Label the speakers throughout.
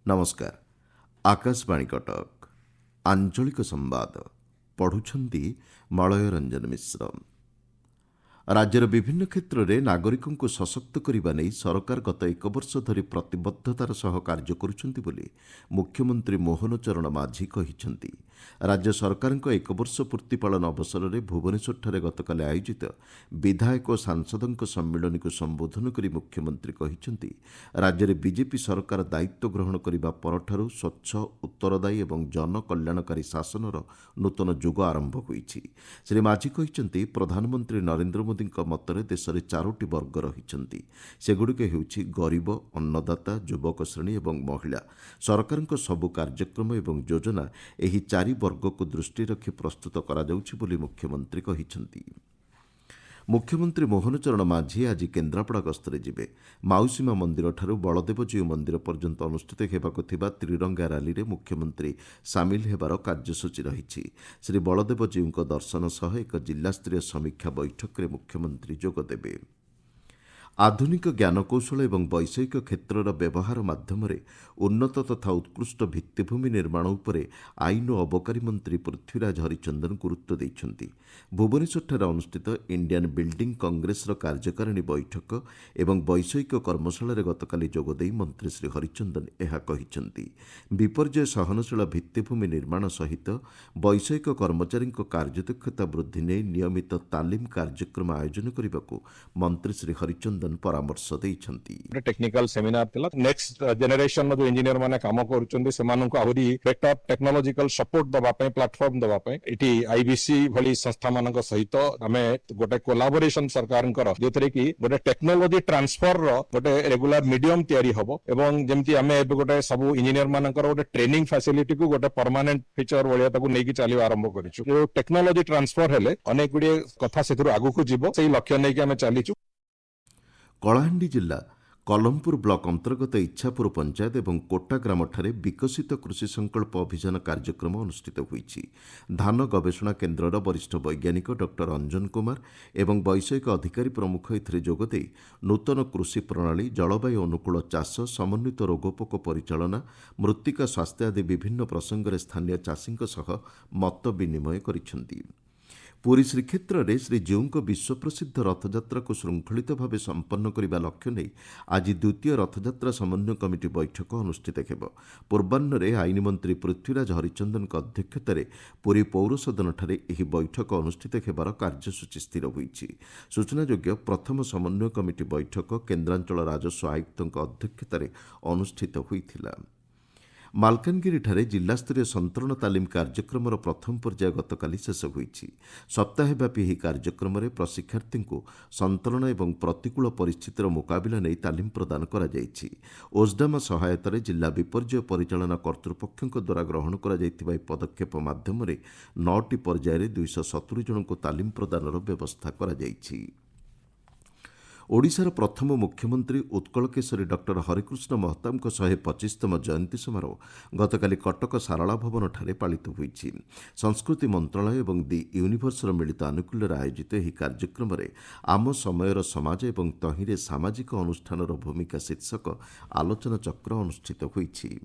Speaker 1: नमस्कार आकाशवाणी कटक आंचलिक संवाद पढ़ुछंती मलय रंजन मिश्र। राज्यर विभिन्न क्षेत्र में नागरिकों सशक्त करने नहीं सरकार गत एक वर्ष धरी प्रतिबद्धतार सह कार्य करुछंती बोली मुख्यमंत्री मोहन चरण माझी कहिछंती। राज्य सरकार एक वर्ष पूर्ति पालन अवसर में भुवनेश्वर गतकाली आयोजित विधायक और सांसदों सम्मिलन को संबोधन कर मुख्यमंत्री कहिछंती राज्य में बीजेपी सरकार दायित्व ग्रहण करने परठारु स्वच्छ उत्तरदायी और जनकल्याणकारी शासनर नूतन जुग आरंभ होईछि। श्री माझी कहिछंती प्रधानमंत्री नरेंद्र मोदी मतरे देश में 4टी वर्ग रही सेगुड़िक हेउछि गरीब अन्नदाता युवक श्रेणी और महिला। सरकार सबु कार्यक्रम और योजना एही 4 वर्ग को दृष्टि रखी प्रस्तुत करा जाउछि बोली मुख्यमंत्री कहिछंती। मुख्यमंत्री मोहन चरण माझी आज केन्द्रापड़ा गस्तरे जिबे। माउसीमा मंदिर ठारू बलदेवजीउ मंदिर पर्यंत अनुष्ठित हेबाकु थिबा त्रिरंगा रैली रे मुख्यमंत्री सामिल हेबार कार्यसूची रहिछि। श्री बलदेवजीउଙ୍କ दर्शन सह एक जिल्लास्तरीय समीक्षा बैठक रे मुख्यमंत्री जोग देबे। आधुनिक ज्ञानकौशल और वैषयिक क्षेत्रर व्यवहार माध्यम उन्नत तथा उत्कृष्ट भित्तिभूमि निर्माण उपरे आईन और अबकारी मंत्री पृथ्वीराज हरिचंदन गुरुत्व देइछंती। भुवनेश्वर अनुष्ठित इंडियन बिल्डिंग कांग्रेस कार्यकारिणी बैठक और वैषयिक कर्मशाला गतकाली जोगदे मंत्री श्री हरिचंदन यह कहिछंती। विपर्यय सहनशील भित्तिभूमि निर्माण सहित वैषयिक कर्मचारी कार्यदक्षता वृद्धि नहीं नियमित तालीम कार्यक्रम आयोजन करने को मंत्री श्री हरिचंदन परामर्श देइछंती।
Speaker 2: टेक्निकल सेमिनार थिला नेक्स्ट जनरेशन जो इंजीनियर माने काम करूचंदी सेमाननको आहुरी बेटर टेक्नोलॉजिकल सपोर्ट दबा पे प्लेटफॉर्म दबा पे इटी आईबीसी भली संस्था मानक सहित आमे गोटे कोलैबोरेशन सरकारनकर जेतरे कि गोटे टेक्नोलॉजी ट्रांसफर रो गोटे रेगुलर मीडियम तयारी हबो एवं जेमति आमे एबे गोटे सब इंजीनियर मानकर गोटे ट्रेनिंग फैसिलिटी को गोटे परमानेंट फीचर वलिया ताकू नेकी चालियो आरंभ करिछु। जो टेक्नोलॉजी ट्रांसफर हेले अनेक गुडी कथा सेथुर आगु को जीवो सेही लक्ष्य नेकी आमे चालिछु।
Speaker 1: कलाहांडी जिला कलमपुर ब्लॉक अंतर्गत इच्छापुर पंचायत और कोटा ग्राम ठारे विकसित कृषि संकल्प अभियान कार्यक्रम अनुष्ठित होईछि। धान गवेषणा केन्द्रर वरिष्ठ वैज्ञानिक डॉक्टर अंजन कुमार एवं वैषयिक अधिकारी प्रमुख एथिरे जोगदे नूतन कृषि प्रणाली जलवायु अनुकूल चाष समन्वित रोगपोक परिचालना मृत्तिका स्वास्थ्य आदि विभिन्न प्रसंग में स्थानीय चाषी सह मत विनिमय करिसेंति। पुरी श्रीक्षेत्र में श्रीजीऊ विश्व प्रसिद्ध रथयात्रा को श्रृंखलित भाव संपन्न करने लक्ष्य नहीं आज द्वितीय रथयात्रा समन्वय कमिटी बैठक अनुष्ठित हेब। पूर्वाह्न आईन मंत्री पृथ्वीराज हरिचंदन अध्यक्षतार पुरी पौर सदन ठारे एही बैठक अनुष्ठित हेबार कार्यसूची स्थिर होईछि। सूचनायोग्य प्रथम समन्वय कमिटी बैठक केन्द्रांचल राजस्व आयुक्त अध्यक्षतार अनुष्ठित होइथिला। मालकानगिरी ठारे जिलास्तरीय संतरण तालीम कार्यक्रम प्रथम पर्याय गतकाली शेष होईछि। सप्ताहव्यापी ଏହି कार्यक्रम प्रशिक्षार्थी को संतरण एवं प्रतिकूल परिस्थितिर मुकाबिला नहीं तालीम प्रदान करा जायछि। ओसडामा सहायतार जिला विपर्यय परिचालना कर्तृपक्षों द्वारा ग्रहण करा जायतिबा ଏହି पदक्षेप माध्यम 9टी पर्यायर 270 जन को तालीम प्रदानर व्यवस्था करा जायछि। ओडिशार प्रथम मुख्यमंत्री उत्कल केशरी डॉक्टर हरिकृष्ण महताबଙ୍କ 125तम जयंती समारोह गतकाली कटक सारला भवन ठारे पालित होईछि। संस्कृति मंत्रालय और दि यूनिवर्सर मिलित आनुकूल्य आयोजित ଏହି कार्यक्रम आम समयर समाज और तहिरे सामाजिक अनुष्ठानर भूमिका शीर्षक आलोचना चक्र अनुष्ठित होईछि।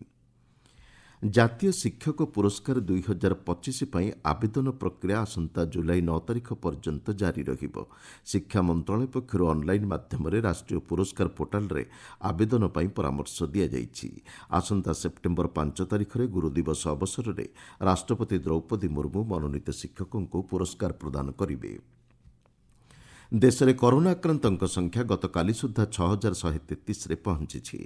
Speaker 1: जातीय शिक्षक पुरस्कार 2025 ପାଇଁ आवेदन प्रक्रिया आसंता जुलाई 9 तारिख पर्यंत जारी रहिबो। शिक्षा मंत्रालय पक्षर ऑनलाइन माध्यम राष्ट्रीय पुरस्कार पोर्टाल रे आवेदन ପାଇଁ परामर्श दिया जाइछि। आसंता सेप्टेम्बर 5 तारिख रे गुरु दिवस अवसर रे राष्ट्रपति द्रौपदी मुर्मू मनोनीत शिक्षकों को पुरस्कार प्रदान करिवे। देश में कोरोना आक्रांतों संख्या गतकाली सुधा 6133 रे पहुंची।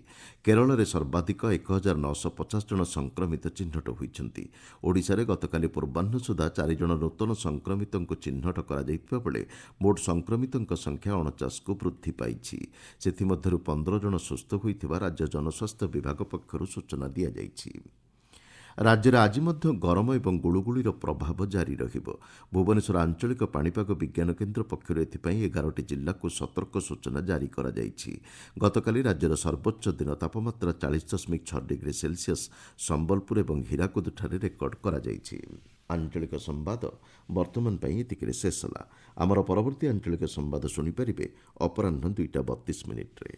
Speaker 1: केरल में सर्वाधिक 1950 जन संक्रमित चिन्हट होती। ओडिशा रे गतकाली पूर्वाह्न सुधा 4 जन नूतन संक्रमितों को चिन्हट करा जाइतिबा बेले मोट संक्रमितों संख्या 49 को वृद्धि पाइछि। सेथिमध्यरु 15 जन सुस्थ होइथिबा राज्य जनस्वास्थ्य विभाग पक्षरु सूचना दिया जाइछि। राज्य में आज गरम और गुड़ुगुड़ीर प्रभाव जारी रहिबो। भुवनेश्वर आंचलिक पाणीपाग विज्ञान केन्द्र पक्षर एथिपाई 11टी जिला को सतर्क सूचना जारी करा जाइछि। गतकाली राज्यर सर्वोच्च दिन तापमात्रा 40.6 डिग्री सेल्सियस संबलपुर और हीराकुद ठारे रेकर्ड करा जाइछि। आंचलिक संवाद वर्तमान पई एतिकिरे शेष होला। आमर परवर्ती आंचलिक संवाद शुणिपारे अपराह्न 2:32 रे।